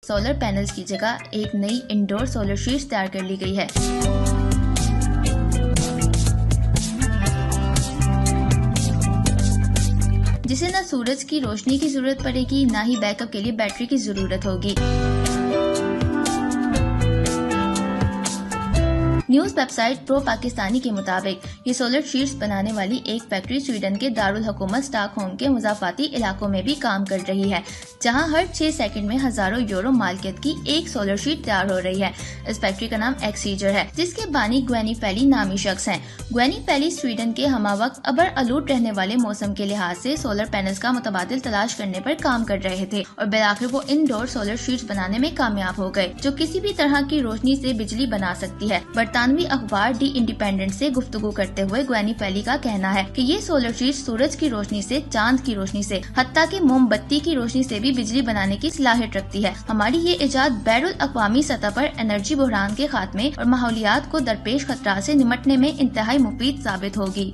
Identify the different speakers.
Speaker 1: Solar panels की जगह एक नई इंडोर सोलर शीट्स तैयार कर ली गई है। जिसे न सूरज की रोशनी की जरूरत पड़ेगी, न ही बैकअप के लिए बैटरी की जरूरत होगी। न्यूज वेबसाइट प्रो पाकिस्तानी के मुताबिक ये सोलर शीट्स बनाने वाली एक फैक्ट्री स्वीडन के दारुल हुकूमत स्टॉकहोम के मुजाफाती इलाकों में भी काम कर रही है, जहां हर 6 सेकंड में हजारों यूरो मालिकियत की एक सोलर शीट तैयार हो रही है। इस फैक्ट्री का नाम एक्सीजर है, जिसके बानी ग्वेनी फैली नामी शख्स हैं। ग्वेनी फैली स्वीडन के हमावक्त अबर आलूद रहने वाले मौसम के लिहाज से सोलर पैनल्स का मुतबादिल तलाश करने पर काम कर रहे थे और बिलाखिर वो इंडोर सोलर शीट्स बनाने में कामयाब हो गए, जो किसी भी तरह की रोशनी से बिजली बना सकती है। बरतानवी अखबार दी इंडिपेंडेंट से गुफ्तगू करते हुए ग्वेनी फैली का कहना है कि ये सोलर शीट सूरज की रोशनी से, चांद की रोशनी से, हत्ता कि मोमबत्ती की रोशनी से भी बिजली बनाने की सलाहियत रखती है। हमारी ये इजाद बैरुल अक़वामी सतह पर एनर्जी बहरान के खात्मे और माहौलियात को दरपेश खतरा से निमटने में इंतहाई मुफीद साबित होगी।